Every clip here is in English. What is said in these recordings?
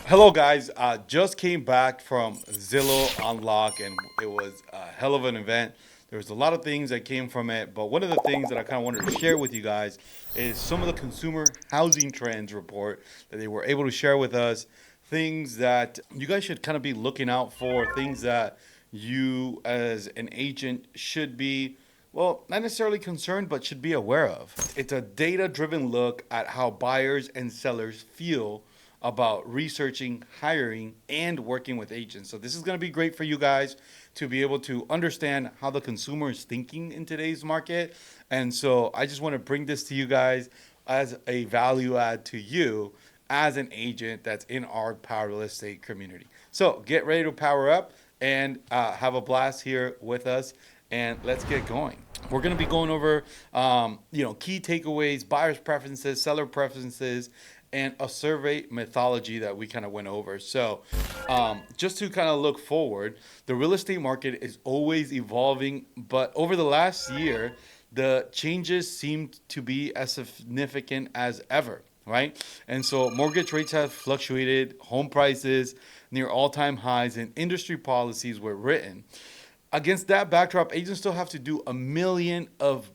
Hello, guys. Just came back from Zillow Unlock, and it was a hell of an event. There was a lot of things that came from it, but one of the things that I kind of wanted to share with you guys is some of the consumer housing trends report that they were able to share with us. Things that you guys should kind of be looking out for, things that you as an agent should be, well, not necessarily concerned, but should be aware of. It's a data driven look at how buyers and sellers feel about researching, hiring, and working with agents. So this is going to be great for you guys to be able to understand how the consumer is thinking in today's market. And so I just want to bring this to you guys as a value add to you as an agent that's in our power real estate community. So get ready to power up and have a blast here with us. And let's get going. We're going to be going over, key takeaways, buyers' preferences, seller preferences, and a survey methodology that we kind of went over. So, just to kind of look forward, the real estate market is always evolving, but over the last year, the changes seem to be as significant as ever, right? And so, mortgage rates have fluctuated, home prices near all time highs, and industry policies were written. Against that backdrop, agents still have to do a million of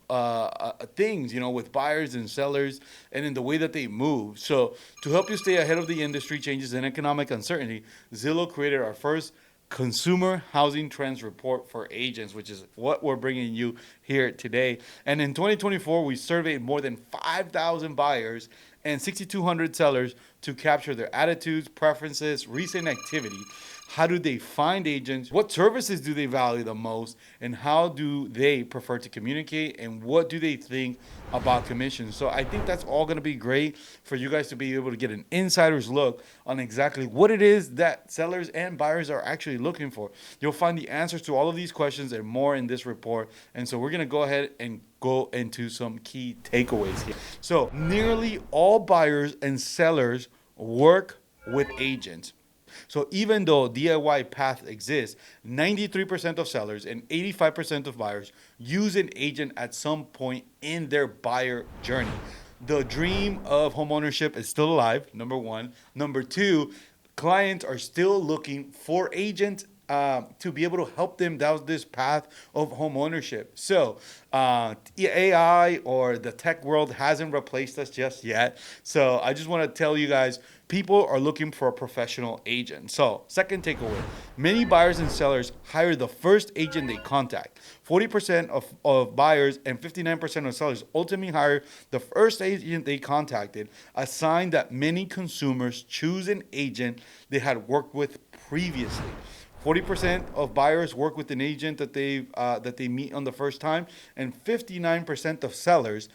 things, with buyers and sellers and in the way that they move. So, to help you stay ahead of the industry changes and economic uncertainty, Zillow created our first consumer housing trends report for agents, which is what we're bringing you here today. And in 2024, we surveyed more than 5,000 buyers and 6,200 sellers to capture their attitudes, preferences, recent activity. How do they find agents? What services do they value the most? And how do they prefer to communicate? And what do they think about commissions? So I think that's all going to be great for you guys to be able to get an insider's look on exactly what it is that sellers and buyers are actually looking for. You'll find the answers to all of these questions and more in this report. And so we're going to go ahead and go into some key takeaways here. So nearly all buyers and sellers work with agents. So even though DIY path exists, 93% of sellers and 85% of buyers use an agent at some point in their buyer journey. The dream of homeownership is still alive, number one. Number two, clients are still looking for agents to be able to help them down this path of home ownership. So, AI or the tech world hasn't replaced us just yet. So, I just want to tell you guys people are looking for a professional agent. So, second takeaway, many buyers and sellers hire the first agent they contact. 40% of buyers and 59% of sellers ultimately hire the first agent they contacted, a sign that many consumers choose an agent they had worked with previously. 40% of buyers work with an agent that they meet on the first time, and 59% of sellers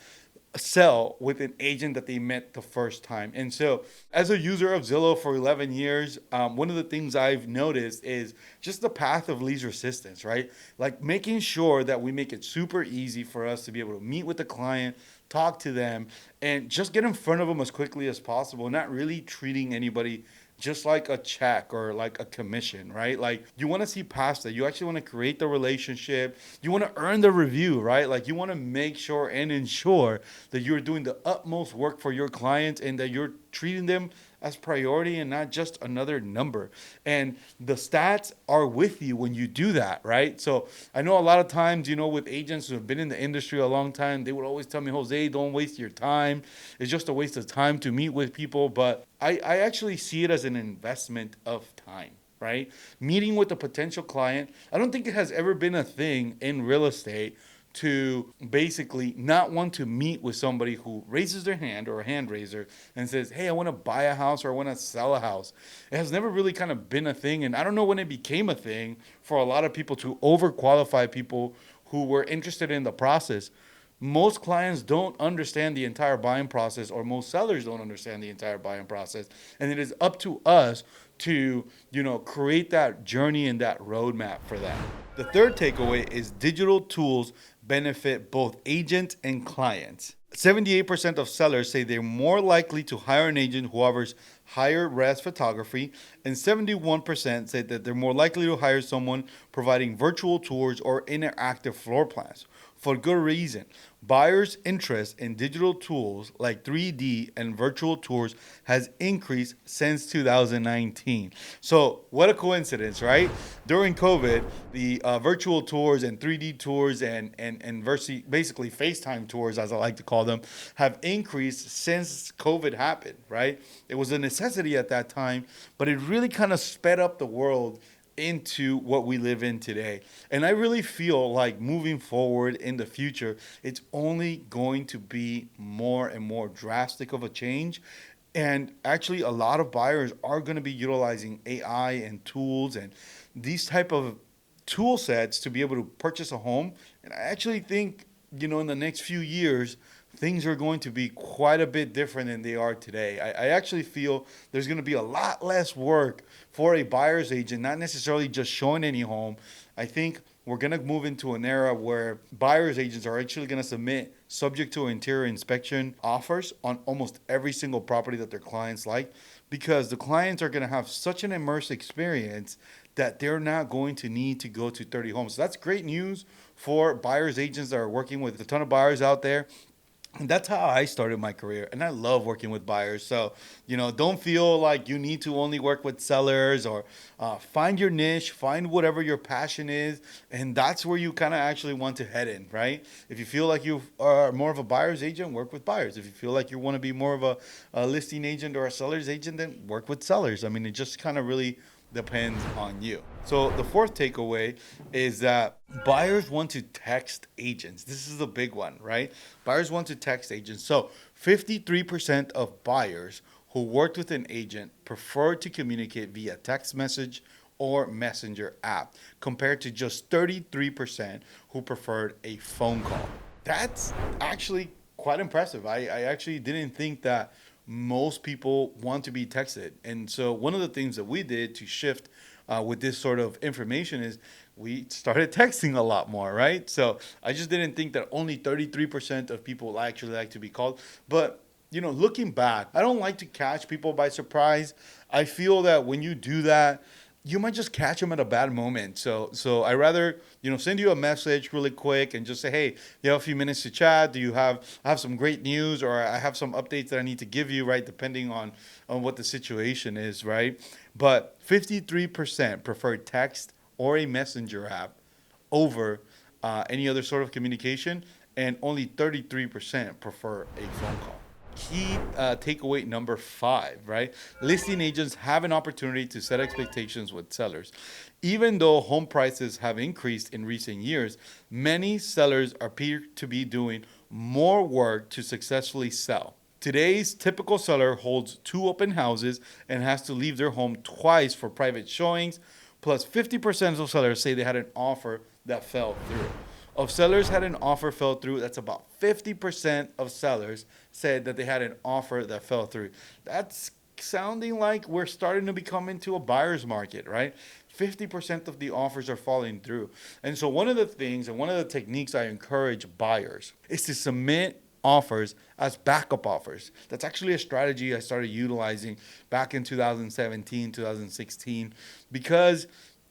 sell with an agent that they met the first time. And so, as a user of Zillow for 11 years, one of the things I've noticed is just the path of least resistance, right? Like making sure that we make it super easy for us to be able to meet with the client, talk to them, and just get in front of them as quickly as possible, not really treating anybody just like a check or like a commission, right? Like you want to see past that. You actually want to create the relationship. You want to earn the review, right? Like you want to make sure and ensure that you're doing the utmost work for your clients and that you're treating them as priority and not just another number. And the stats are with you when you do that, right? So I know a lot of times, with agents who have been in the industry a long time, they would always tell me, Jose, don't waste your time. It's just a waste of time to meet with people. But I actually see it as an investment of time, right? Meeting with a potential client. I don't think it has ever been a thing in real estate to basically not want to meet with somebody who raises their hand or a hand raiser and says, hey, I want to buy a house or I want to sell a house. It has never really kind of been a thing. And I don't know when it became a thing for a lot of people to overqualify people who were interested in the process. Most clients don't understand the entire buying process, or most sellers don't understand the entire buying process. And it is up to us to, create that journey and that roadmap for that. The third takeaway is digital tools benefit both agents and clients. 78% of sellers say they're more likely to hire an agent who offers higher res photography, and 71% say that they're more likely to hire someone providing virtual tours or interactive floor plans. for good reason. Buyers' interest in digital tools like 3D and virtual tours has increased since 2019. So, what a coincidence, right? During COVID, the virtual tours and 3D tours and basically FaceTime tours, as I like to call them, have increased since COVID happened, right? It was a necessity at that time, but it really kind of sped up the world into what we live in today. And I really feel like moving forward in the future, it's only going to be more and more drastic of a change. And actually, a lot of buyers are going to be utilizing AI and tools and these type of tool sets to be able to purchase a home. And I actually think, in the next few years, things are going to be quite a bit different than they are today. I actually feel there's going to be a lot less work for a buyer's agent, not necessarily just showing any home. I think we're going to move into an era where buyer's agents are actually going to submit subject to interior inspection offers on almost every single property that their clients like, because the clients are going to have such an immersive experience that they're not going to need to go to 30 homes. So that's great news for buyer's agents that are working with a ton of buyers out there. And that's how I started my career. And I love working with buyers. So, don't feel like you need to only work with sellers, or find your niche, find whatever your passion is. And that's where you kind of actually want to head in, right? If you feel like you are more of a buyer's agent, work with buyers. If you feel like you want to be more of a listing agent or a seller's agent, then work with sellers. I mean, it just kind of really depends on you. So the fourth takeaway is that buyers want to text agents. This is the big one, right? Buyers want to text agents. So 53% of buyers who worked with an agent prefer to communicate via text message or messenger app, compared to just 33% who preferred a phone call. That's actually quite impressive. I actually didn't think that most people want to be texted. And so one of the things that we did to shift with this sort of information is we started texting a lot more, right? So I just didn't think that only 33% of people actually like to be called. But, looking back, I don't like to catch people by surprise. I feel that when you do that, you might just catch them at a bad moment. So I rather, send you a message really quick and just say, hey, you have a few minutes to chat. I have some great news, or I have some updates that I need to give you, right? Depending on what the situation is, right? But 53% prefer text or a messenger app over any other sort of communication, and only 33% prefer a phone call. Key takeaway number 5, right? Listing agents have an opportunity to set expectations with sellers. Even though home prices have increased in recent years, many sellers appear to be doing more work to successfully sell. Today's typical seller holds 2 open houses and has to leave their home twice for private showings. Plus, 50% of sellers say they had an offer that fell through. Of sellers had an offer fell through, that's about 50% of sellers said that they had an offer that fell through. That's sounding like we're starting to become into a buyer's market, right? 50% of the offers are falling through. And so one of the things and one of the techniques I encourage buyers is to submit offers as backup offers. That's actually a strategy I started utilizing back in 2017, 2016, because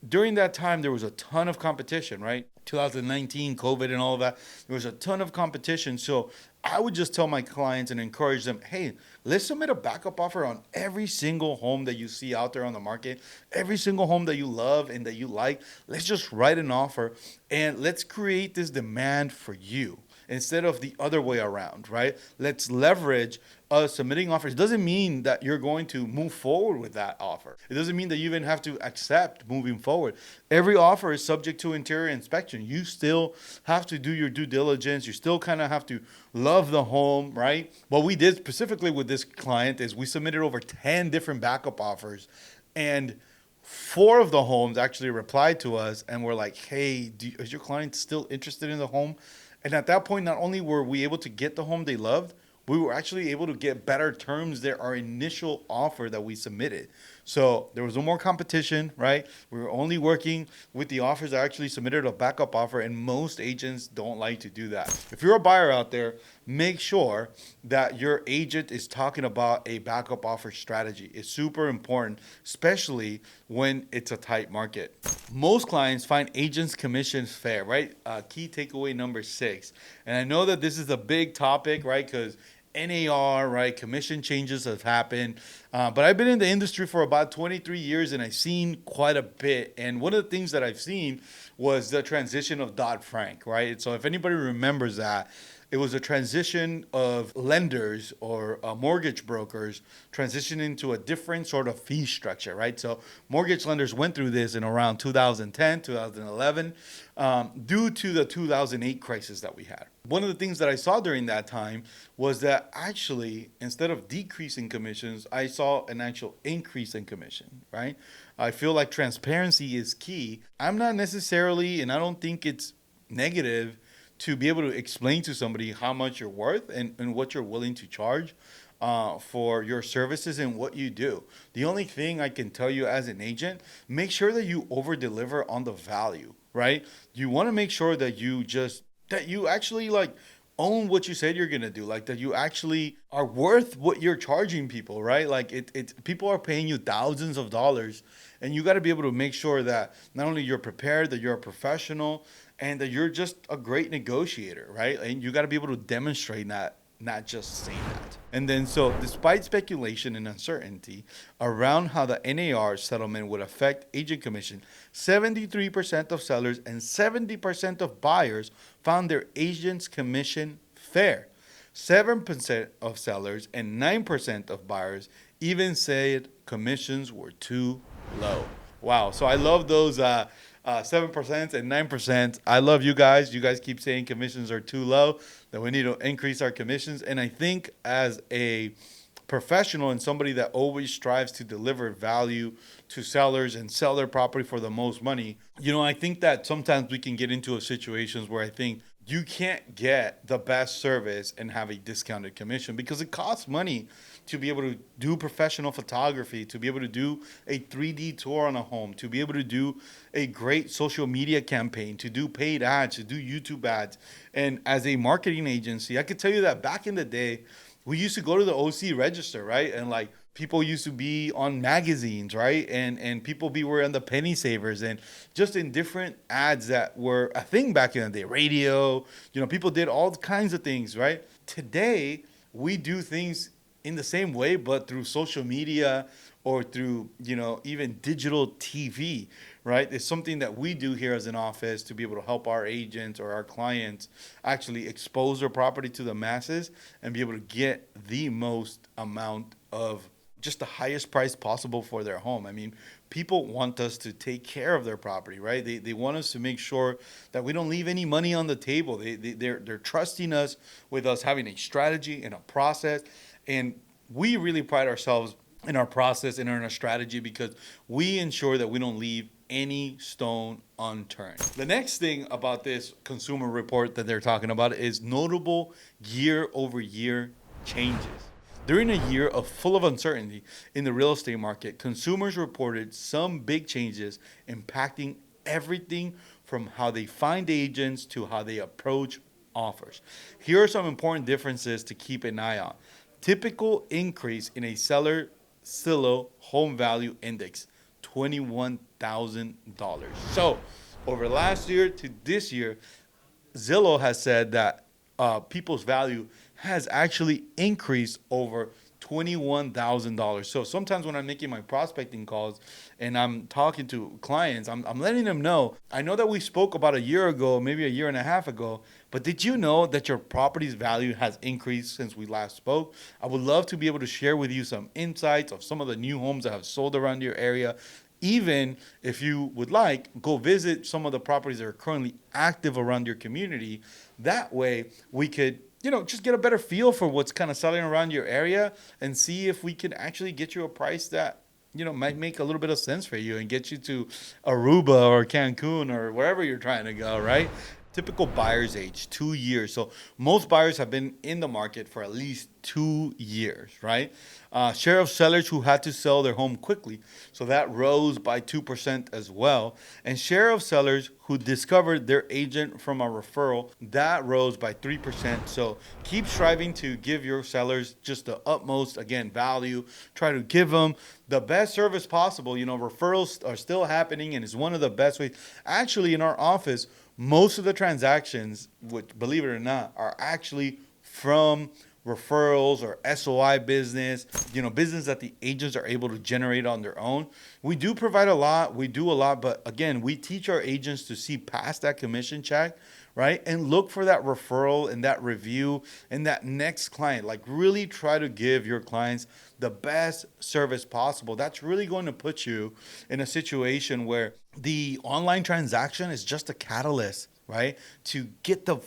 during that time, there was a ton of competition, right? 2019, COVID and all of that. There was a ton of competition. So I would just tell my clients and encourage them, hey, let's submit a backup offer on every single home that you see out there on the market, every single home that you love and that you like. Let's just write an offer and let's create this demand for you instead of the other way around, right? Let's leverage us submitting offers. It doesn't mean that you're going to move forward with that offer. It doesn't mean that you even have to accept moving forward. Every offer is subject to interior inspection. You still have to do your due diligence. You still kind of have to love the home, right? What we did specifically with this client is we submitted over 10 different backup offers, and 4 of the homes actually replied to us and were like, hey, is your client still interested in the home? And at that point, not only were we able to get the home they loved, we were actually able to get better terms than our initial offer that we submitted. So there was no more competition, right? We were only working with the offers that actually submitted a backup offer, and most agents don't like to do that. If you're a buyer out there, make sure that your agent is talking about a backup offer strategy. It's super important, especially when it's a tight market. Most clients find agents' commissions fair, right? Key takeaway number 6. And I know that this is a big topic, right? Because NAR, right? Commission changes have happened. But I've been in the industry for about 23 years and I've seen quite a bit. And one of the things that I've seen was the transition of Dodd-Frank, right? So if anybody remembers that, it was a transition of lenders or mortgage brokers transitioning to a different sort of fee structure, right? So mortgage lenders went through this in around 2010, 2011, due to the 2008 crisis that we had. One of the things that I saw during that time was that actually, instead of decreasing commissions, I saw an actual increase in commission, right? I feel like transparency is key. I'm not necessarily, and I don't think it's negative to be able to explain to somebody how much you're worth and what you're willing to charge for your services and what you do. The only thing I can tell you as an agent, make sure that you over deliver on the value, right? You want to make sure that you actually like own what you said you're gonna do, like that you actually are worth what you're charging people, right? Like people are paying you thousands of dollars, and you got to be able to make sure that not only you're prepared, that you're a professional, and that you're just a great negotiator, right? And you got to be able to demonstrate that, not just say that. And then, so despite speculation and uncertainty around how the NAR settlement would affect agent commission, 73% of sellers and 70% of buyers found their agent's commission fair. 7% of sellers and 9% of buyers even said commissions were too low. Wow. So I love those 7% and 9%. I love you guys. You guys keep saying commissions are too low, that we need to increase our commissions. And I think as a professional and somebody that always strives to deliver value to sellers and sell their property for the most money, I think that sometimes we can get into situations where I think you can't get the best service and have a discounted commission because it costs money to be able to do professional photography, to be able to do a 3D tour on a home, to be able to do a great social media campaign, to do paid ads, to do YouTube ads. And as a marketing agency, I could tell you that back in the day, we used to go to the OC register, right? And like people used to be on magazines, right? And people were on the penny savers and just in different ads that were a thing back in the day. Radio, people did all kinds of things, right? Today, we do things in the same way, but through social media or through, even digital TV, right? It's something that we do here as an office to be able to help our agents or our clients actually expose their property to the masses and be able to get the most amount of just the highest price possible for their home. I mean, people want us to take care of their property, right? They want us to make sure that we don't leave any money on the table. They're trusting us with us having a strategy and a process. And we really pride ourselves in our process and in our strategy because we ensure that we don't leave any stone unturned. The next thing about this consumer report that they're talking about is notable year-over-year changes. During a year full of uncertainty in the real estate market, consumers reported some big changes impacting everything from how they find agents to how they approach offers. Here are some important differences to keep an eye on. Typical increase in a seller Zillow home value index, $21,000. So over last year to this year, Zillow has said that people's value has actually increased over $21,000. So sometimes when I'm making my prospecting calls and I'm talking to clients, I'm letting them know, I know that we spoke about a year ago, maybe a year and a half ago, but did you know that your property's value has increased since we last spoke? I would love to be able to share with you some insights of some of the new homes that have sold around your area. Even if you would like, go visit some of the properties that are currently active around your community. That way we could just get a better feel for what's kind of selling around your area and see if we can actually get you a price that, might make a little bit of sense for you and get you to Aruba or Cancun or wherever you're trying to go, right? Typical buyer's age, 2 years. So most buyers have been in the market for at least 2 years, right? Share of sellers who had to sell their home quickly, so that rose by 2% as well. And share of sellers who discovered their agent from a referral, that rose by 3%. So keep striving to give your sellers just the utmost, again, value. Try to give them the best service possible. Referrals are still happening, and it's one of the best ways. Actually, in our office, most of the transactions, which, believe it or not, are actually from referrals or SOI business, business that the agents are able to generate on their own. We do provide a lot, we do a lot, but again, we teach our agents to see past that commission check, right? And look for that referral and that review and that next client. Like, really try to give your clients the best service possible. That's really going to put you in a situation where the online transaction is just a catalyst, right? To get the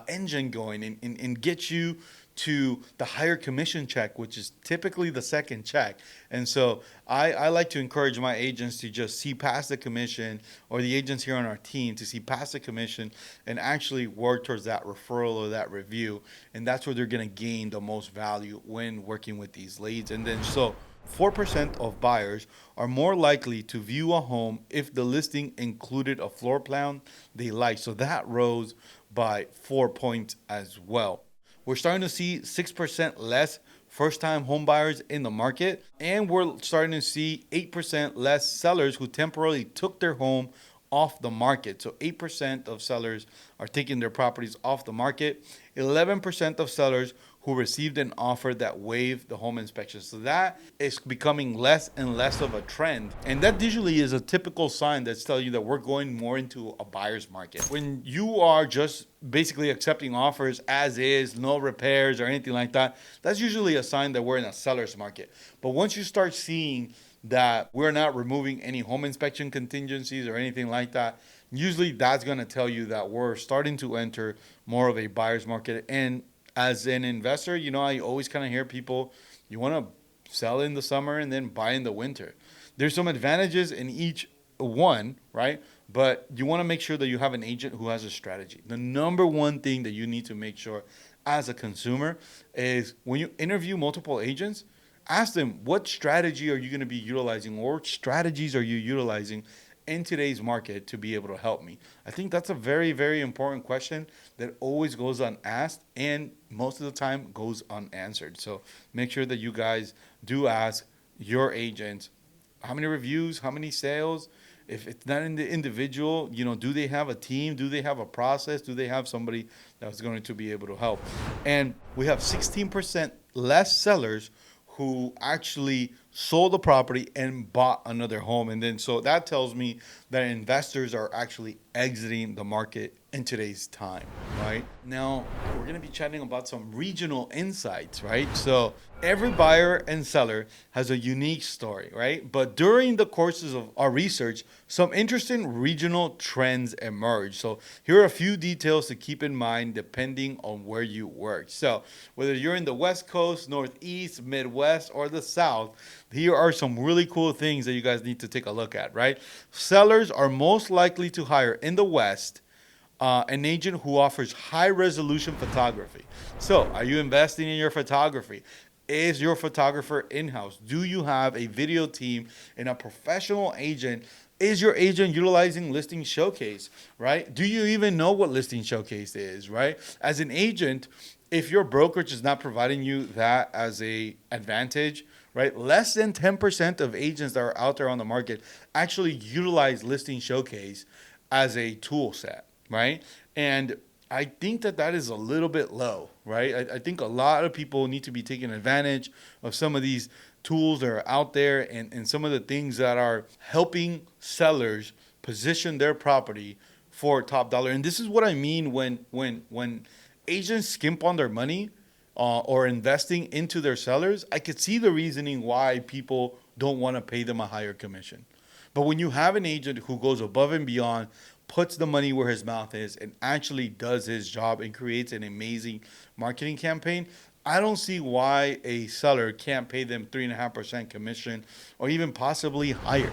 engine going and get you to the higher commission check, which is typically the second check. And so I like to encourage my agents to just see past the commission, or the agents here on our team to see past the commission and actually work towards that referral or that review. And that's where they're going to gain the most value when working with these leads. And then 4% of buyers are more likely to view a home if the listing included a floor plan they like. So that rose by 4 points as well. We're starting to see 6% less first-time home buyers in the market, and we're starting to see 8% less sellers who temporarily took their home off the market. So 8% of sellers are taking their properties off the market. 11% of sellers who received an offer that waived the home inspection. So that is becoming less and less of a trend. And that usually is a typical sign that's telling you that we're going more into a buyer's market. When you are just basically accepting offers as is, no repairs or anything like that, that's usually a sign that we're in a seller's market. But once you start seeing that we're not removing any home inspection contingencies or anything like that, usually that's going to tell you that we're starting to enter more of a buyer's market. And as an investor, I always kind of hear people, you want to sell in the summer and then buy in the winter. There's some advantages in each one, right? But you want to make sure that you have an agent who has a strategy. The number one thing that you need to make sure as a consumer is when you interview multiple agents, ask them, what strategy are you going to be utilizing, or what strategies are you utilizing in today's market to be able to help me? I think that's a very, very important question that always goes unasked and most of the time goes unanswered. So make sure that you guys do ask your agents, how many reviews, how many sales? If it's not in the individual, do they have a team? Do they have a process? Do they have somebody that's going to be able to help? And we have 16% less sellers who actually sold the property and bought another home. And then so that tells me that investors are actually exiting the market in today's time, right? Now, we're going to be chatting about some regional insights, right? So every buyer and seller has a unique story, right? But during the courses of our research, some interesting regional trends emerge. So here are a few details to keep in mind depending on where you work. So whether you're in the West Coast, Northeast, Midwest, or the South, here are some really cool things that you guys need to take a look at, right? Sellers are most likely to hire in the West an agent who offers high resolution photography. So are you investing in your photography? Is your photographer in-house? Do you have a video team and a professional agent? Is your agent utilizing Listing Showcase, right? Do you even know what Listing Showcase is, right? As an agent, if your brokerage is not providing you that as a advantage, right? Less than 10% of agents that are out there on the market actually utilize Listing Showcase as a tool set, right? And I think that is a little bit low, right? I think a lot of people need to be taking advantage of some of these tools that are out there and some of the things that are helping sellers position their property for top dollar. And this is what I mean when agents skimp on their money or investing into their sellers. I could see the reasoning why people don't want to pay them a higher commission. But when you have an agent who goes above and beyond, puts the money where his mouth is, and actually does his job and creates an amazing marketing campaign, I don't see why a seller can't pay them 3.5% commission or even possibly higher.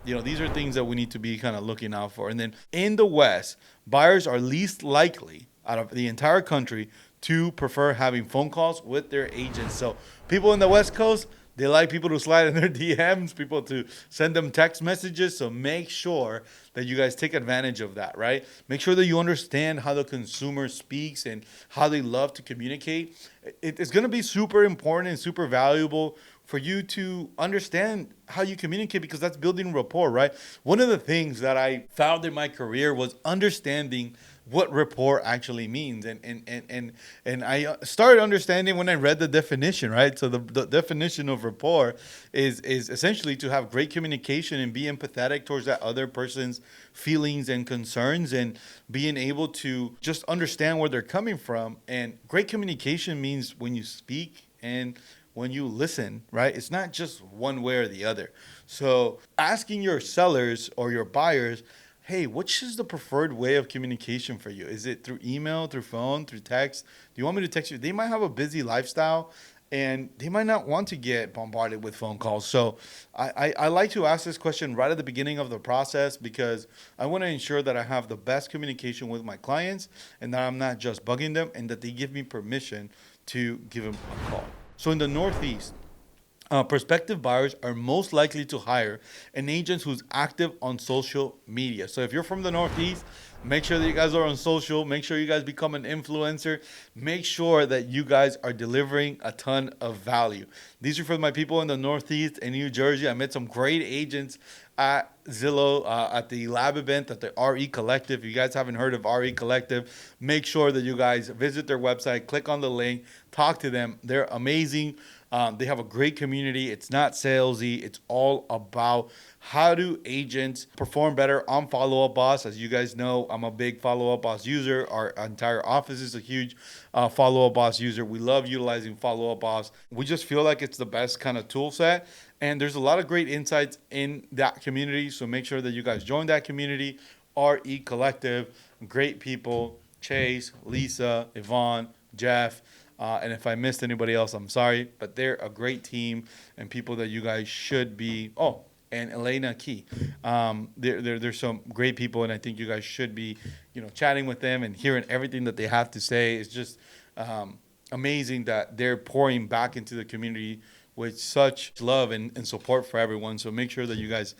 These are things that we need to be kind of looking out for. And then in the West, buyers are least likely out of the entire country to prefer having phone calls with their agents. So people in the West Coast, They like people to slide in their DMs, people to send them text messages. So make sure that you guys take advantage of that, right? Make sure that you understand how the consumer speaks and how they love to communicate. It's going to be super important and super valuable for you to understand how you communicate, because that's building rapport, right? One of the things that I found in my career was understanding what rapport actually means, and I started understanding when I read the definition, right? So the definition of rapport is essentially to have great communication and be empathetic towards that other person's feelings and concerns, and being able to just understand where they're coming from. And great communication means when you speak and when you listen, right? It's not just one way or the other. So asking your sellers or your buyers, hey, which is the preferred way of communication for you? Is it through email, through phone, through text? Do you want me to text you? They might have a busy lifestyle and they might not want to get bombarded with phone calls. So I like to ask this question right at the beginning of the process, because I want to ensure that I have the best communication with my clients and that I'm not just bugging them, and that they give me permission to give them a call. So in the Northeast, prospective buyers are most likely to hire an agent who's active on social media. So if you're from the Northeast, make sure that you guys are on social. Make sure you guys become an influencer. Make sure that you guys are delivering a ton of value. These are for my people in the Northeast and New Jersey. I met some great agents at Zillow at the lab event at the RE Collective. If you guys haven't heard of RE Collective, make sure that you guys visit their website, click on the link, talk to them. They're amazing. They have a great community. It's not salesy. It's all about how do agents perform better on Follow Up Boss. As you guys know, I'm a big Follow Up Boss user. Our entire office is a huge Follow Up Boss user. We love utilizing Follow Up Boss. We just feel like it's the best kind of tool set. And there's a lot of great insights in that community. So make sure that you guys join that community. RE Collective, great people. Chase, Lisa, Yvonne, Jeff. And if I missed anybody else, I'm sorry. But they're a great team and people that you guys should be. Oh, and Elena Key. There's some great people, and I think you guys should be, chatting with them and hearing everything that they have to say. It's just amazing that they're pouring back into the community with such love and support for everyone. So make sure that you guys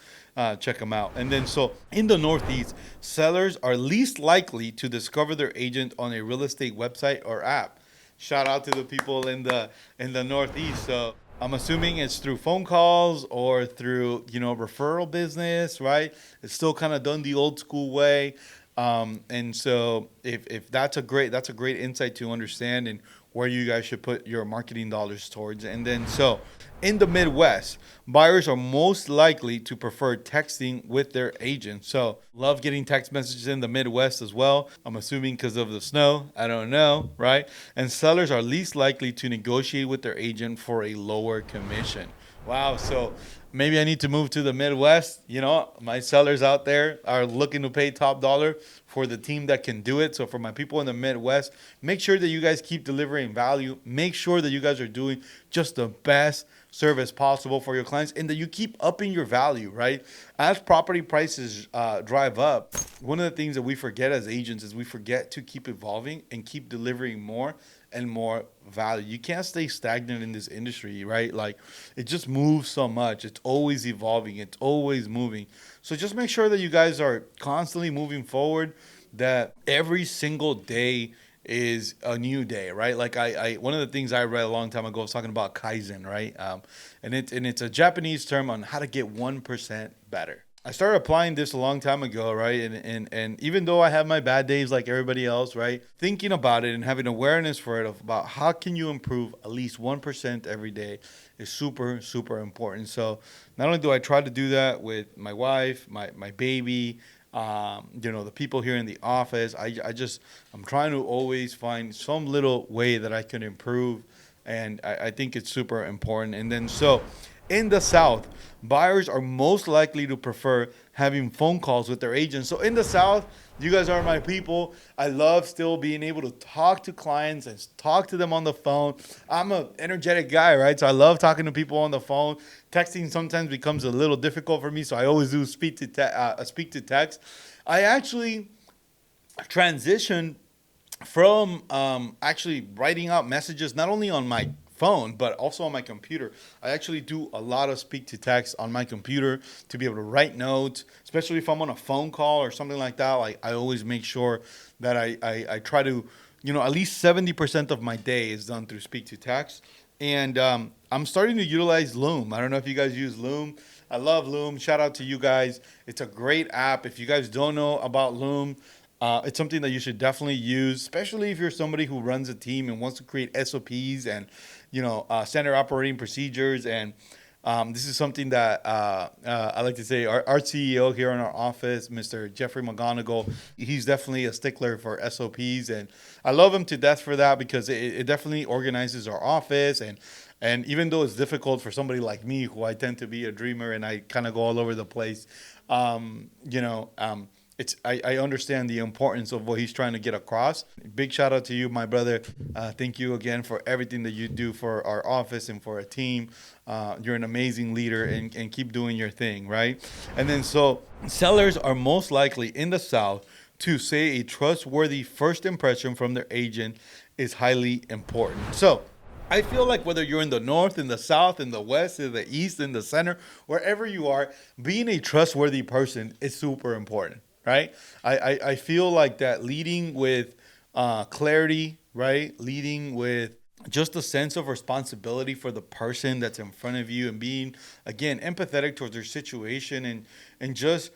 check them out. And then, so in the Northeast, sellers are least likely to discover their agent on a real estate website or app. Shout out to the people in the Northeast. So I'm assuming it's through phone calls or through, referral business, right? It's still kind of done the old school way. And so if that's a great insight to understand and where you guys should put your marketing dollars towards. And then, so in the Midwest, buyers are most likely to prefer texting with their agent. So love getting text messages in the Midwest as well. I'm assuming because of the snow. I don't know, right? And sellers are least likely to negotiate with their agent for a lower commission. Wow. So maybe I need to move to the Midwest. My sellers out there are looking to pay top dollar for the team that can do it. So for my people in the Midwest, make sure that you guys keep delivering value. Make sure that you guys are doing just the best service possible for your clients, and that you keep upping your value, right? As property prices drive up, one of the things that we forget as agents is we forget to keep evolving and keep delivering more and more value. You can't stay stagnant in this industry, right? Like, it just moves so much. It's always evolving. It's always moving. So just make sure that you guys are constantly moving forward, that every single day is a new day, right? Like I one of the things I read a long time ago was talking about Kaizen, right? And it's a Japanese term on how to get 1% better. I started applying this a long time ago, right? And even though I have my bad days like everybody else, right? Thinking about it and having awareness for it about how can you improve at least 1% every day is super, super important. So not only do I try to do that with my wife, my baby, the people here in the office, I'm trying to always find some little way that I can improve. And I think it's super important. And then, so in the South, buyers are most likely to prefer having phone calls with their agents. So in the South, you guys are my people. I love still being able to talk to clients and talk to them on the phone. I'm an energetic guy, right? So I love talking to people on the phone. Texting sometimes becomes a little difficult for me, so I always do speak to text. I actually transitioned from actually writing out messages not only on my phone, but also on my computer. I actually do a lot of speak to text on my computer to be able to write notes, especially if I'm on a phone call or something like that. Like I always make sure that I try to, at least 70% of my day is done through speak to text. And I'm starting to utilize Loom. I don't know if you guys use Loom. I love Loom. Shout out to you guys. It's a great app. If you guys don't know about Loom, it's something that you should definitely use, especially if you're somebody who runs a team and wants to create SOPs and, standard operating procedures. And this is something that I like to say our CEO here in our office, Mr. Jeffrey McGonigal, he's definitely a stickler for SOPs. And I love him to death for that because it definitely organizes our office. And even though it's difficult for somebody like me, who I tend to be a dreamer and I kind of go all over the place, I understand the importance of what he's trying to get across. Big shout out to you, my brother. Thank you again for everything that you do for our office and for our team. You're an amazing leader and keep doing your thing, right? And then so sellers are most likely in the South to say a trustworthy first impression from their agent is highly important. So I feel like whether you're in the north, in the south, in the west, in the east, in the center, wherever you are, being a trustworthy person is super important, right? I feel like that leading with clarity, right? Leading with just a sense of responsibility for the person that's in front of you and being, again, empathetic towards their situation and just,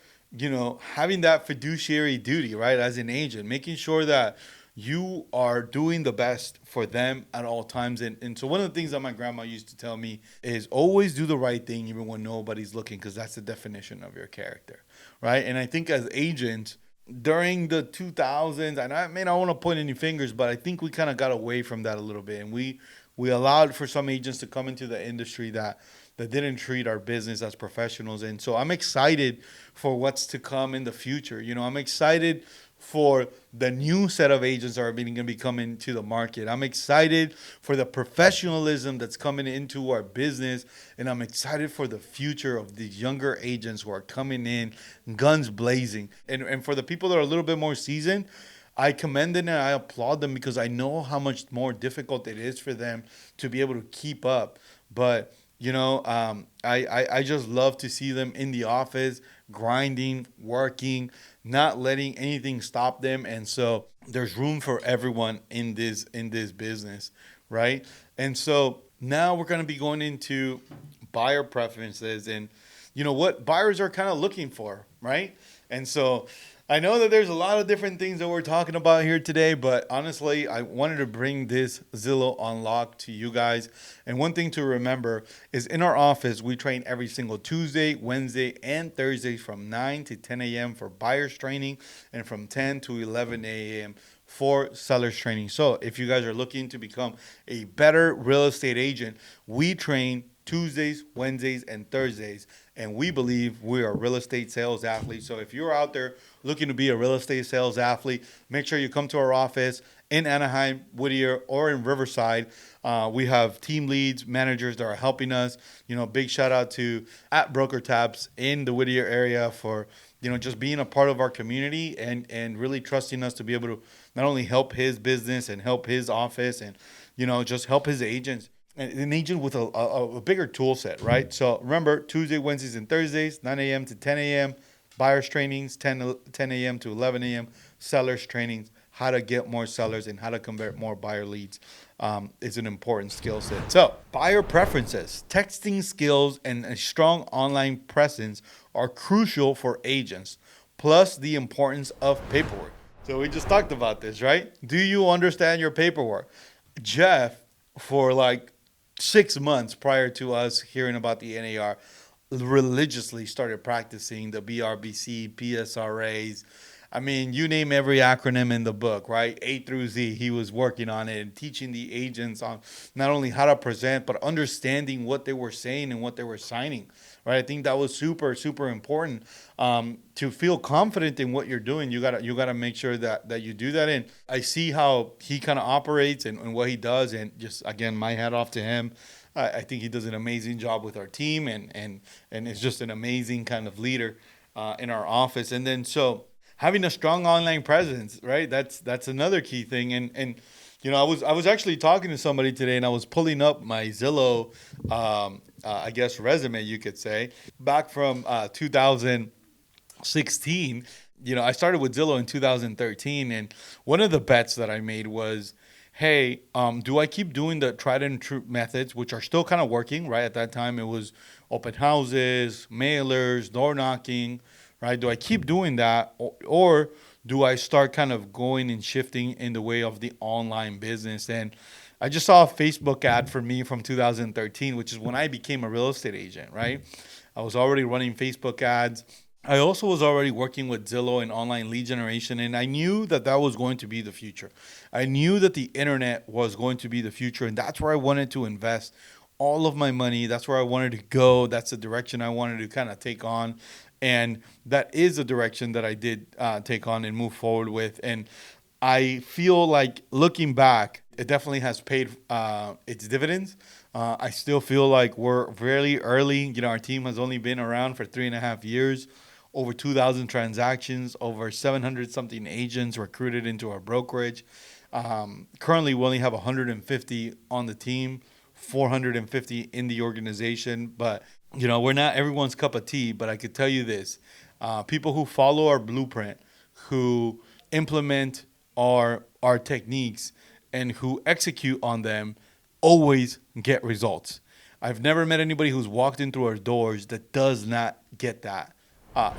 having that fiduciary duty, right? As an agent, making sure that you are doing the best for them at all times. And so one of the things that my grandma used to tell me is always do the right thing even when nobody's looking, because that's the definition of your character, right? And I think as agents during the 2000s, and I may not want to point any fingers, but I think we kind of got away from that a little bit. And we allowed for some agents to come into the industry that didn't treat our business as professionals. And so I'm excited for what's to come in the future. I'm excited for the new set of agents that are going to be coming to the market. I'm excited for the professionalism that's coming into our business, and I'm excited for the future of these younger agents who are coming in guns blazing. And for the people that are a little bit more seasoned, I commend them and I applaud them because I know how much more difficult it is for them to be able to keep up. But I just love to see them in the office, grinding, working, not letting anything stop them. And so there's room for everyone in this business, right? And so now we're going to be going into buyer preferences and what buyers are kind of looking for, right? And so I know that there's a lot of different things that we're talking about here today, but honestly, I wanted to bring this Zillow Unlock to you guys. And one thing to remember is in our office, we train every single Tuesday, Wednesday, and Thursday from 9 to 10 a.m. for buyers training and from 10 to 11 a.m. for sellers training. So if you guys are looking to become a better real estate agent, we train Tuesdays, Wednesdays, and Thursdays. And we believe we are real estate sales athletes. So if you're out there looking to be a real estate sales athlete, make sure you come to our office in Anaheim, Whittier, or in Riverside. We have team leads, managers that are helping us. Big shout out to Broker Tabs in the Whittier area for just being a part of our community and really trusting us to be able to not only help his business and help his office and just help his agents. An agent with a bigger tool set, right? So remember, Tuesday, Wednesdays, and Thursdays, 9 a.m. to 10 a.m., buyers trainings, 10 a.m. to 11 a.m., sellers trainings, how to get more sellers and how to convert more buyer leads is an important skill set. So buyer preferences, texting skills, and a strong online presence are crucial for agents, plus the importance of paperwork. So we just talked about this, right? Do you understand your paperwork? Jeff, for 6 months prior to us hearing about the NAR, religiously started practicing the BRBC, PSRAs. I mean, you name every acronym in the book, right? A through Z, he was working on it and teaching the agents on not only how to present, but understanding what they were saying and what they were signing, right? I think that was super, super important to feel confident in what you're doing. You gotta make sure that you do that. And I see how he kind of operates and what he does. And just, again, my hat off to him. I think he does an amazing job with our team and is just an amazing kind of leader in our office. And then so having a strong online presence, right? That's another key thing. And I was actually talking to somebody today, and I was pulling up my Zillow, I guess resume, you could say, back from 2016. I started with Zillow in 2013, and one of the bets that I made was, hey, do I keep doing the tried and true methods, which are still kind of working, right? At that time, it was open houses, mailers, door knocking, right? Do I keep doing that, or do I start kind of going and shifting in the way of the online business? And I just saw a Facebook ad for me from 2013, which is when I became a real estate agent, right? I was already running Facebook ads. I also was already working with Zillow and online lead generation, and I knew that that was going to be the future. I knew that the internet was going to be the future, and that's where I wanted to invest all of my money. That's where I wanted to go. That's the direction I wanted to kind of take on. And that is the direction that I did take on and move forward with. And I feel like looking back, it definitely has paid its dividends. I still feel like we're very early. Our team has only been around for 3.5 years, over 2,000 transactions, over 700 something agents recruited into our brokerage. Currently, we only have 150 on the team, 450 in the organization. But, we're not everyone's cup of tea. But I could tell you this, people who follow our blueprint, who implement our techniques, and who execute on them always get results. I've never met anybody who's walked in through our doors that does not get that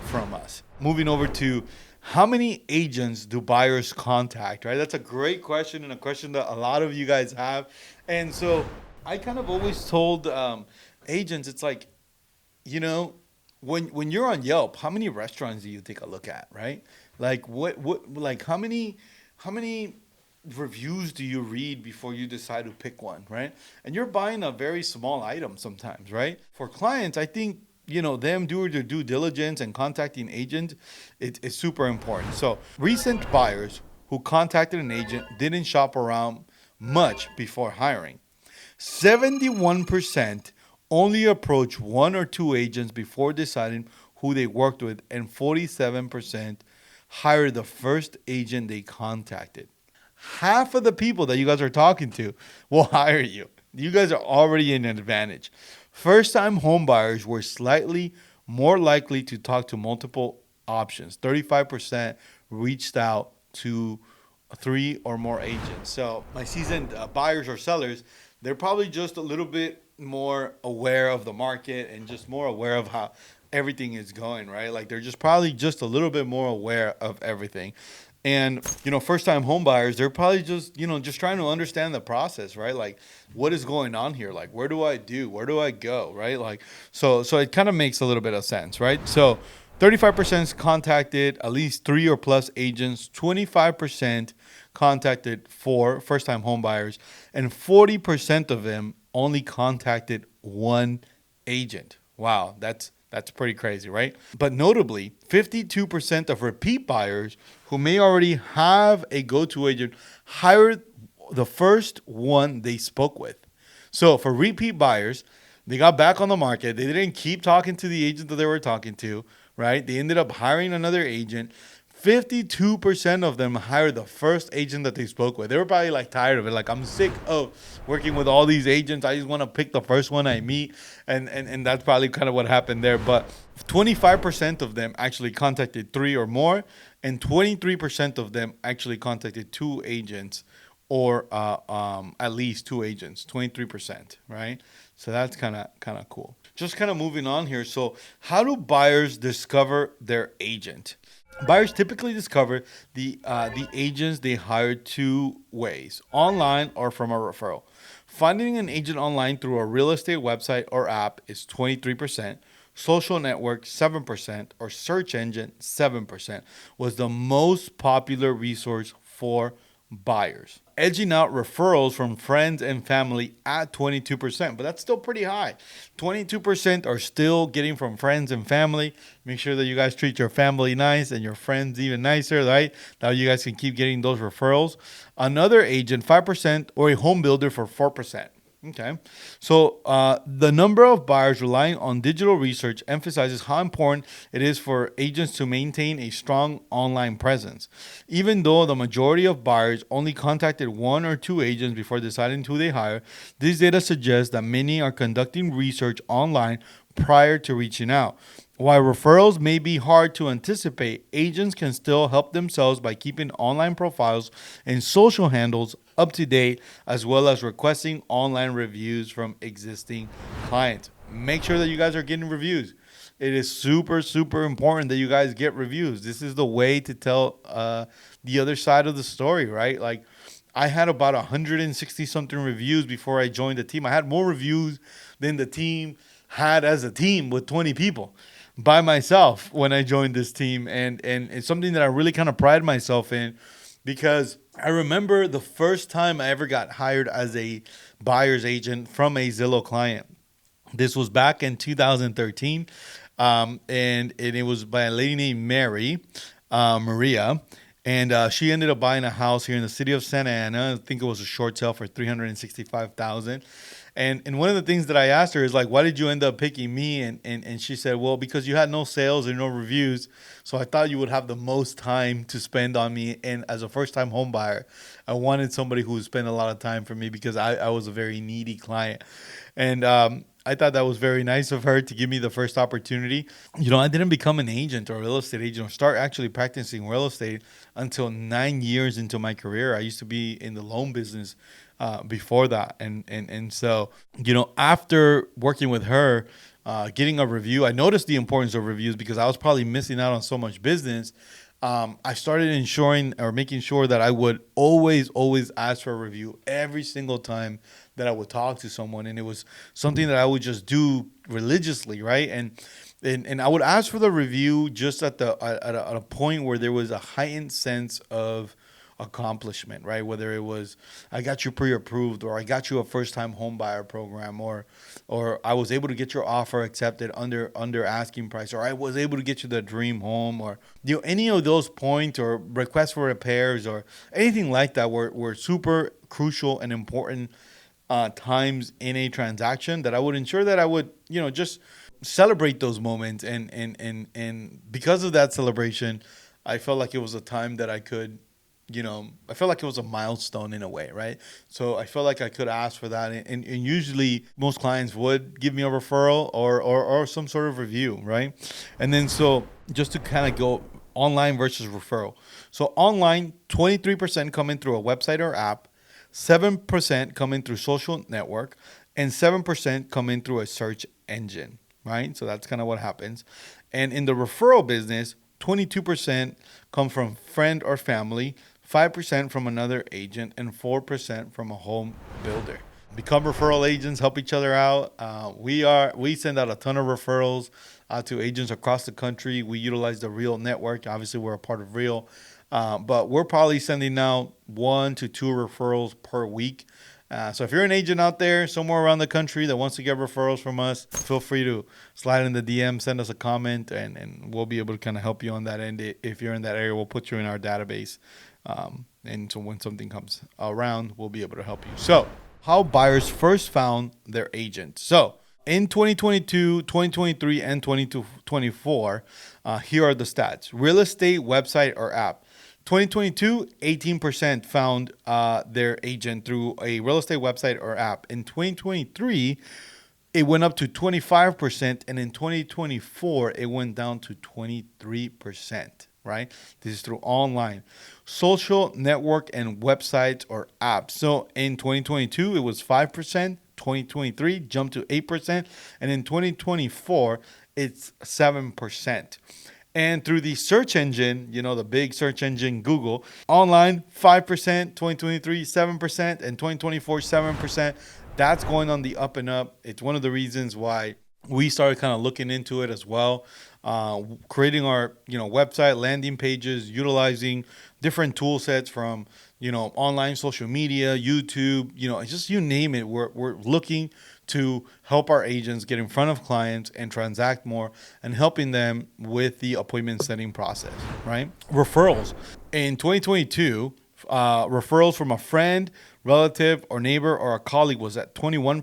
from us. Moving over to how many agents do buyers contact, right? That's a great question, and a question that a lot of you guys have. And so I kind of always told agents, it's like, when you're on Yelp, how many restaurants do you take a look at, right? Like like how many reviews do you read before you decide to pick one, right? And you're buying a very small item sometimes, right? For clients, I think them doing their due diligence and contacting agent is super important. So recent buyers who contacted an agent didn't shop around much before hiring. 71% only approached one or two agents before deciding who they worked with, and 47% hired the first agent they contacted. Half of the people that you guys are talking to will hire you. You guys are already in an advantage. First-time home buyers were slightly more likely to talk to multiple options. 35% reached out to 3 or more agents. So my seasoned buyers or sellers, they're probably just a little bit more aware of the market and just more aware of how everything is going, right? Like they're just probably just a little bit more aware of everything. And, first time home buyers, they're probably just trying to understand the process, right? Like what is going on here? Like, where do I go? Right? Like, so it kind of makes a little bit of sense, right? So 35% contacted at least 3 or plus agents, 25% contacted 4 first time home buyers, and 40% of them only contacted 1 agent. Wow, that's pretty crazy, right? But notably, 52% of repeat buyers who may already have a go-to agent hired the first one they spoke with. So for repeat buyers, they got back on the market. They didn't keep talking to the agent that they were talking to, right? They ended up hiring another agent. 52% of them hired the first agent that they spoke with. They were probably like tired of it. Like, I'm sick of working with all these agents. I just want to pick the first one I meet. And that's probably kind of what happened there. But 25% of them actually contacted 3 or more. And 23% of them actually contacted 2 agents or at least 2 agents, 23%, right? So that's kind of cool. Just kind of moving on here. So how do buyers discover their agent? Buyers typically discover the agents they hired 2 ways: online or from a referral. Finding an agent online through a real estate website or app is 23%. Social network 7%, or search engine 7% was the most popular resource for buyers. Edging out referrals from friends and family at 22%, but that's still pretty high. 22% are still getting from friends and family. Make sure that you guys treat your family nice and your friends even nicer, right? Now you guys can keep getting those referrals. Another agent, 5%, or a home builder for 4%. Okay. So the number of buyers relying on digital research emphasizes how important it is for agents to maintain a strong online presence. Even though the majority of buyers only contacted one or two agents before deciding who they hire, this data suggests that many are conducting research online prior to reaching out. While referrals may be hard to anticipate, agents can still help themselves by keeping online profiles and social handles up to date, as well as requesting online reviews from existing clients. Make sure that you guys are getting reviews. It is super, super important that you guys get reviews. This is the way to tell the other side of the story, right? Like, I had about 160 something reviews before I joined the team. I had more reviews than the team had as a team with 20 people by myself when I joined this team. And it's something that I really kind of pride myself in, because I remember the first time I ever got hired as a buyer's agent from a Zillow client. This was back in 2013, and it was by a lady named Maria, and she ended up buying a house here in the city of Santa Ana. I think it was a short sale for $365,000. And one of the things that I asked her is like, why did you end up picking me? And she said, well, because you had no sales and no reviews, so I thought you would have the most time to spend on me. And as a first time home buyer, I wanted somebody who would spend a lot of time for me, because I was a very needy client. And I thought that was very nice of her to give me the first opportunity. You know, I didn't become an agent or a real estate agent or start actually practicing real estate until 9 years into my career. I used to be in the loan business before that. And so, you know, after working with her, getting a review, I noticed the importance of reviews because I was probably missing out on so much business. I started ensuring or making sure that I would always ask for a review every single time that I would talk to someone. And it was something that I would just do religiously, right? And I would ask for the review just at a point where there was a heightened sense of accomplishment, right? Whether it was I got you pre-approved, or I got you a first-time home buyer program, or I was able to get your offer accepted under asking price, or I was able to get you the dream home, or any of those points or requests for repairs or anything like that were super crucial and important times in a transaction, that I would ensure that I would just celebrate those moments, and because of that celebration, I felt like it was a time that I could, I felt like it was a milestone in a way, right? So I felt like I could ask for that. And usually most clients would give me a referral or some sort of review, right? And then so just to kind of go online versus referral. So online, 23% coming through a website or app, 7% coming through social network, and 7% coming through a search engine, right? So that's kind of what happens. And in the referral business, 22% come from friend or family, 5% from another agent, and 4% from a home builder. Become referral agents, help each other out. We send out a ton of referrals to agents across the country. We utilize the Real network. Obviously, we're a part of Real, but we're probably sending out 1 to 2 referrals per week. So if you're an agent out there somewhere around the country that wants to get referrals from us, feel free to slide in the DM, send us a comment, and we'll be able to kind of help you on that end. If you're in that area, we'll put you in our database. And so when something comes around, we'll be able to help you. So how buyers first found their agent. So in 2022, 2023, and 2024, here are the stats. Real estate website or app. 2022, 18% found their agent through a real estate website or app. In 2023, it went up to 25%, and in 2024, it went down to 23%, right? This is through online. Social network and websites or apps. So in 2022, it was 5%. 2023 jumped to 8%, and in 2024, it's 7%. And through the search engine, the big search engine, Google, online, 5%, 2023, 7%, and 2024, 7%. That's going on the up and up. It's one of the reasons why we started kind of looking into it as well, creating our, website, landing pages, utilizing different tool sets from, online social media, YouTube, just you name it. We're looking to help our agents get in front of clients and transact more, and helping them with the appointment setting process, right? Referrals. In 2022, Referrals from a friend, relative, or neighbor or a colleague was at 21%.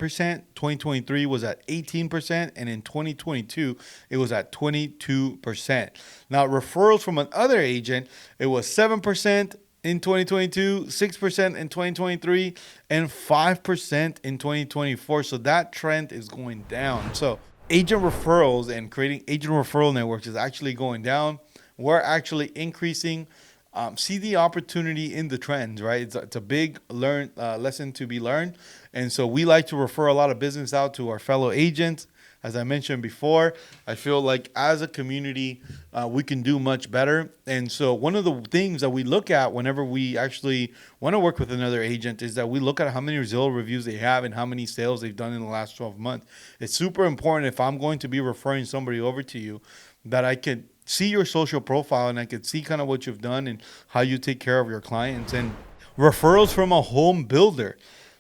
2023 was at 18%. And in 2022, it was at 22%. Now, referrals from another agent, it was 7% in 2022, 6% in 2023, and 5% in 2024. So that trend is going down. So agent referrals and creating agent referral networks is actually going down. We're actually increasing. See the opportunity in the trends, right? It's a big lesson to be learned. And so we like to refer a lot of business out to our fellow agents. As I mentioned before, I feel like as a community, we can do much better. And so one of the things that we look at whenever we actually want to work with another agent is that we look at how many Zillow reviews they have and how many sales they've done in the last 12 months. It's super important if I'm going to be referring somebody over to you that I can see your social profile and I could see kind of what you've done and how you take care of your clients. And referrals from a home builder,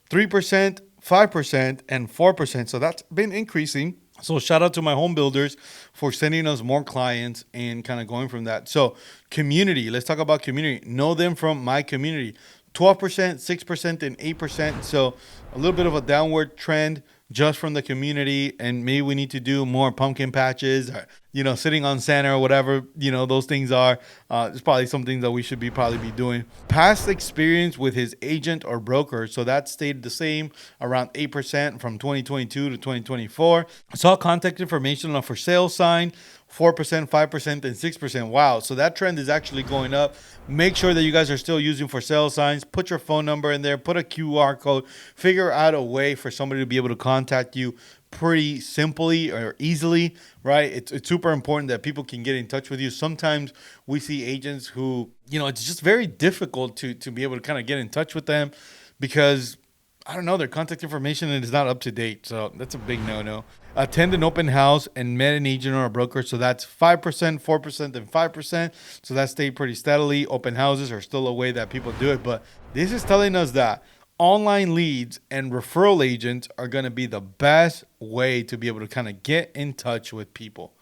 3%, 5%, and 4%. So that's been increasing. So shout out to my home builders for sending us more clients and kind of going from that. So community, let's talk about community. Know them from my community. 12%, 6%, and 8%. So a little bit of a downward trend just from the community, and maybe we need to do more pumpkin patches, or, sitting on Santa or whatever, those things are. It's probably something that we should probably be doing. Past experience with his agent or broker. So that stayed the same, around 8% from 2022 to 2024. Saw contact information on for sale sign, 4%, 5%, and 6%. Wow. So that trend is actually going up. Make sure that you guys are still using for sale signs. Put your phone number in there. Put a QR code. Figure out a way for somebody to be able to contact you pretty simply or easily, right? It's super important that people can get in touch with you. Sometimes we see agents who, it's just very difficult to be able to kind of get in touch with them because I don't know, their contact information is not up to date. So that's a big no-no. Attend an open house and met an agent or a broker. So that's 5%, 4%, and 5%. So that stayed pretty steadily. Open houses are still a way that people do it. But this is telling us that online leads and referral agents are going to be the best way to be able to kind of get in touch with people.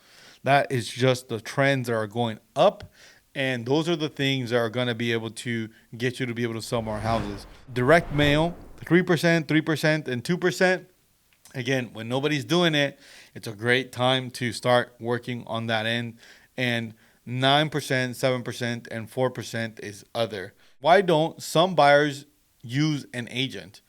That is just the trends that are going up. And those are the things that are going to be able to get you to be able to sell more houses. Direct mail, 3%, 3%, and 2%. Again, when nobody's doing it, it's a great time to start working on that end. And 9%, 7%, and 4% is other. Why don't some buyers use an agent?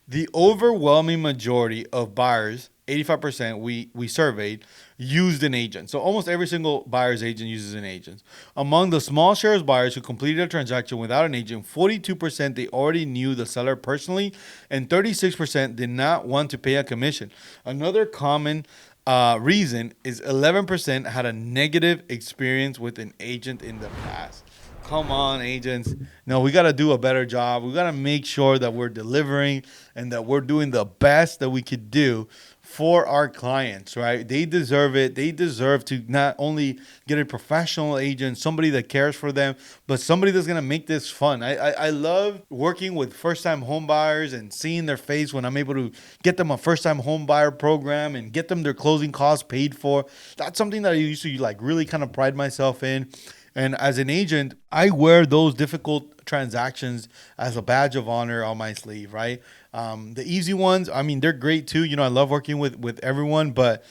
The overwhelming majority of buyers, 85% we surveyed, used an agent. So almost every single buyer's agent uses an agent. Among the small shares buyers who completed a transaction without an agent, 42% they already knew the seller personally, and 36% did not want to pay a commission. Another common reason is 11% had a negative experience with an agent in the past. Come on, agents. No, we got to do a better job. We got to make sure that we're delivering and that we're doing the best that we could do for our clients, right? They deserve it. They deserve to not only get a professional agent, somebody that cares for them, but somebody that's going to make this fun. I love working with first-time home buyers and seeing their face when I'm able to get them a first-time home buyer program and get them their closing costs paid for. That's something that I used to really kind of pride myself in. And as an agent, I wear those difficult transactions as a badge of honor on my sleeve, right? The easy ones, they're great too. I love working with everyone. But,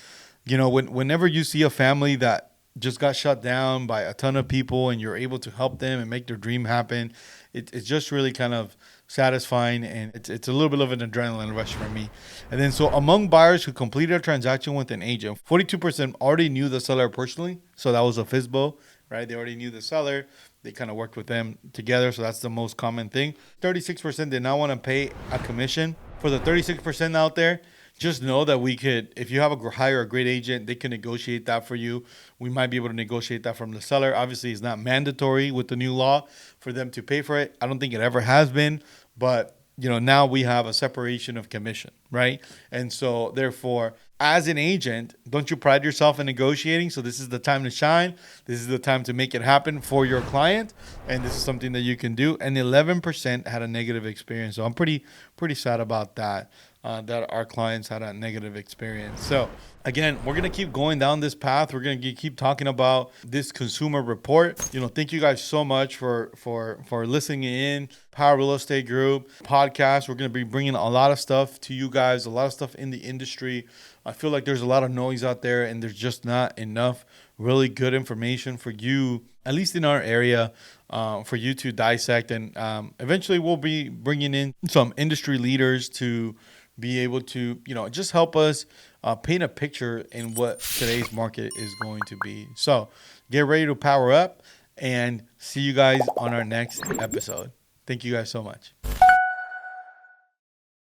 whenever you see a family that just got shut down by a ton of people and you're able to help them and make their dream happen, it's just really kind of satisfying, and it's a little bit of an adrenaline rush for me. And then so among buyers who completed a transaction with an agent, 42% already knew the seller personally. So that was a FISBO. Right? They already knew the seller. They kind of worked with them together. So that's the most common thing. 36% did not want to pay a commission. For the 36% out there, just know that we could, if you have hire a great agent, they can negotiate that for you. We might be able to negotiate that from the seller. Obviously, it's not mandatory with the new law for them to pay for it. I don't think it ever has been, but now we have a separation of commission, right? And so therefore, as an agent, don't you pride yourself in negotiating? So this is the time to shine. This is the time to make it happen for your client. And this is something that you can do. And 11% had a negative experience. So I'm pretty sad about that. that our clients had a negative experience. So again, we're gonna keep going down this path. We're gonna keep talking about this consumer report. Thank you guys so much for listening in. Power Real Estate Group podcast. We're gonna be bringing a lot of stuff to you guys, a lot of stuff in the industry. I feel like there's a lot of noise out there, and there's just not enough really good information for you, at least in our area, for you to dissect. And eventually, we'll be bringing in some industry leaders to be able to, just help us paint a picture in what today's market is going to be. So get ready to power up, and see you guys on our next episode. Thank you guys so much.